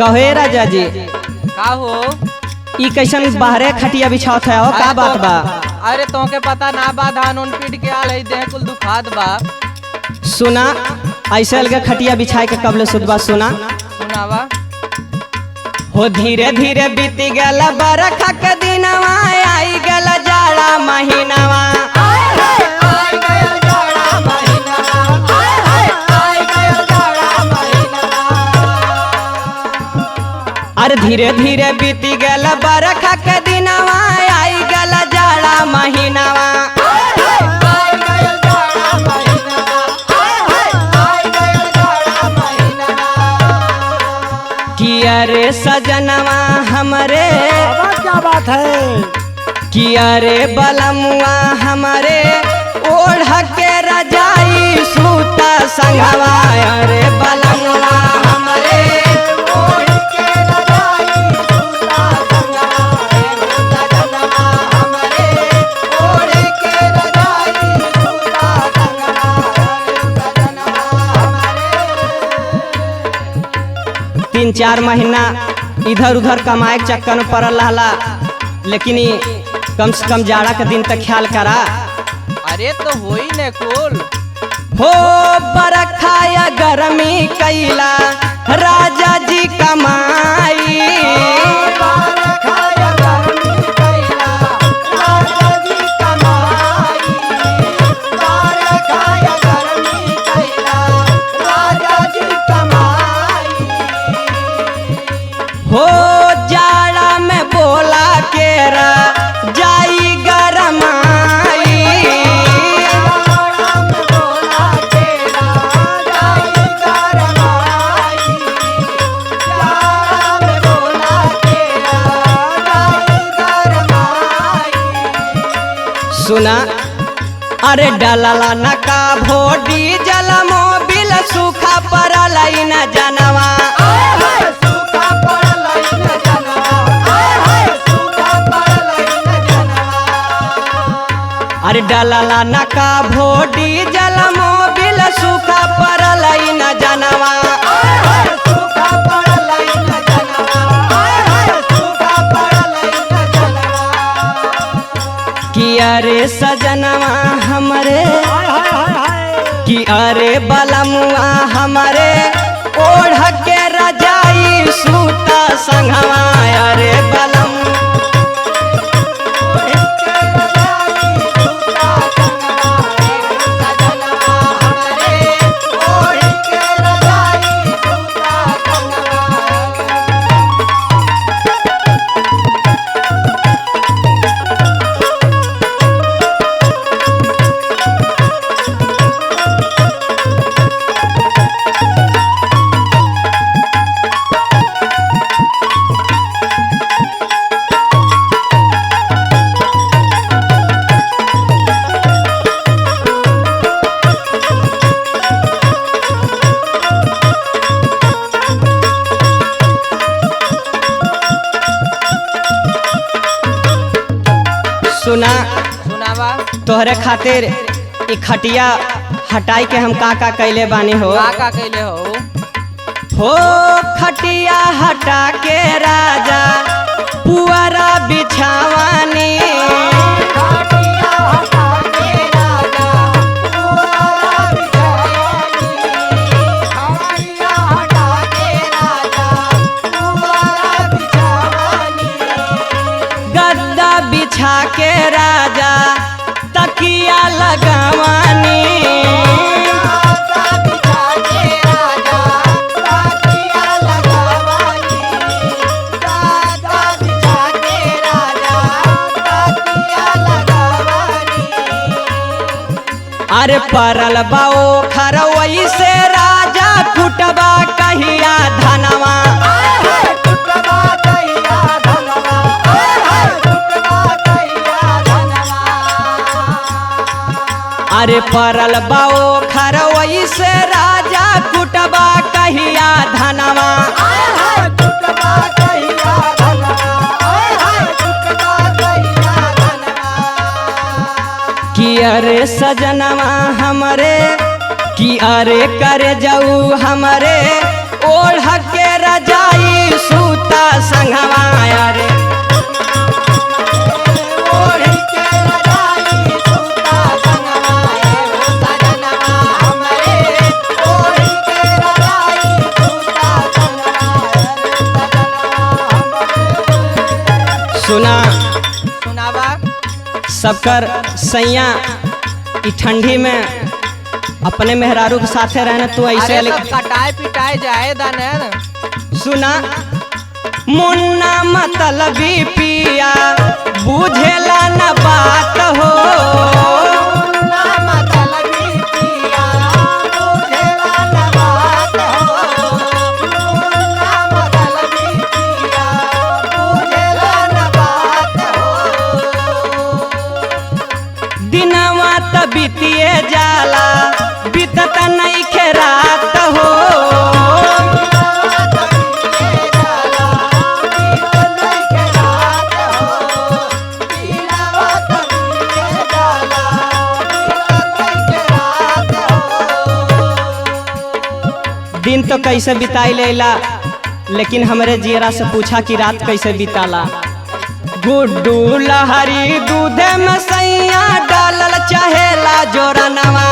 कहे राजा जी का हो? ई कैसन बाहरे खटिया बिछावत है हो का बात बा? अरे तोके पता ना बा धान उन पीट के आल है देह कुल दुखात बा। सुना ऐसे अलगे खटिया बिछाए के कबले सुधबा सुना। सुनावा। हो धीरे धीरे बीती गल बरखा के दिनवा आई गल जाड़ा महीनावा। अरे धीरे धीरे बीती गल बरखा के दिनवा आई गल जाड़ा महीनावा। किया रे सजनवा हमरे क्या बात है? किया रे बलमुआ हमरे ओढ़ के रजाई सूता संगवा। अरे बलमुआ हमरे ओढ़ के रजाई सूता संगवा। सजनवा हमरे ओढ़ के रजाई सूता संगवा। सजनवा हमरे 3-4 महीना इधर उधर कमाए के चक्कर में पड़ल रहला, लेकिन कम से कम जाड़ा के दिन तक ख्याल करा। अरे तो होई ने कुल हो बरखा या गर्मी कैला राजा जी कमाई। बरखा या गर्मी कैला राजा जी कमाई। बरखा या गर्मी कैला राजा जी कमाई। हो जाड़ा में बोला केरा जाई गरमाई। जाड़ा में बोला केरा जाई गरमाई। जाड़ा में बोला केरा जाई गरमाई। सुना अरे डलला नका भोडी जल मोबिल सूखा पड़ल न जनवा। सूखा पड़ल न जनवा। सूखा पड़ल न जनवा। अरे डलला नका भोडी जल मोबिल सूखा पड़ल न जनवा। सूखा पड़ल न जनवा। सूखा पड़ल न जनवा। किया रे सजनवा हमरे कि अरे बलमुआ हमरे ओढ़ के रजाई सूता संगवा। अरे बलम सुना। सुनावा। तोहरे खातिर ई खटिया हटाई के हम का कैले बानी हो। का कैले हो? हो खटिया हटा के राजा पुअरा बिछावानी। खटिया हटा के राजा पुअरा बिछावानी। खटिया हटा के राजा पुअरा बिछावानी। गद्दा बिछा के राजा तकिया लगावानी। अरे परल बाओ खरवई से राजा कुटबा कहिया धनवा। अरे परल बाओ खरवई से राजा कुटबा कहिया धनवा। कि अरे सजनवा हमरे कि अरे करे जाऊ हमरे ओढ़ के रजाई सबकर सैया ई ठंडी में अपने मेहरारू के साथे रहना तू ऐसे अरे तो कटाए पिटाए जाए दाने सुना मुन्ना मतलबी पिया बुझेला न बात हो दिनवा त बीतिए जाला बीतत नहीं खेरात हो दिन तो कैसे बिताई लेला लेकिन हमरे जियरा से पूछा कि रात कैसे बिताला। गुड्डू लहरी दूधे में सैया डालल चाहेला जोरनवा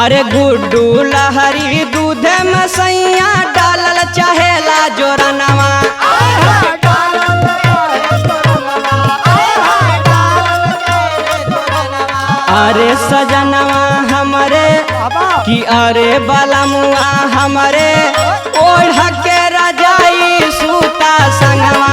अरे गुड्डू लहरी दूधे में सैया डालल चाहेला जोरनवा अरे सजनवा हमरे कि अरे बलमुआ हमरे ओढ़ के रजाई सूता संगवा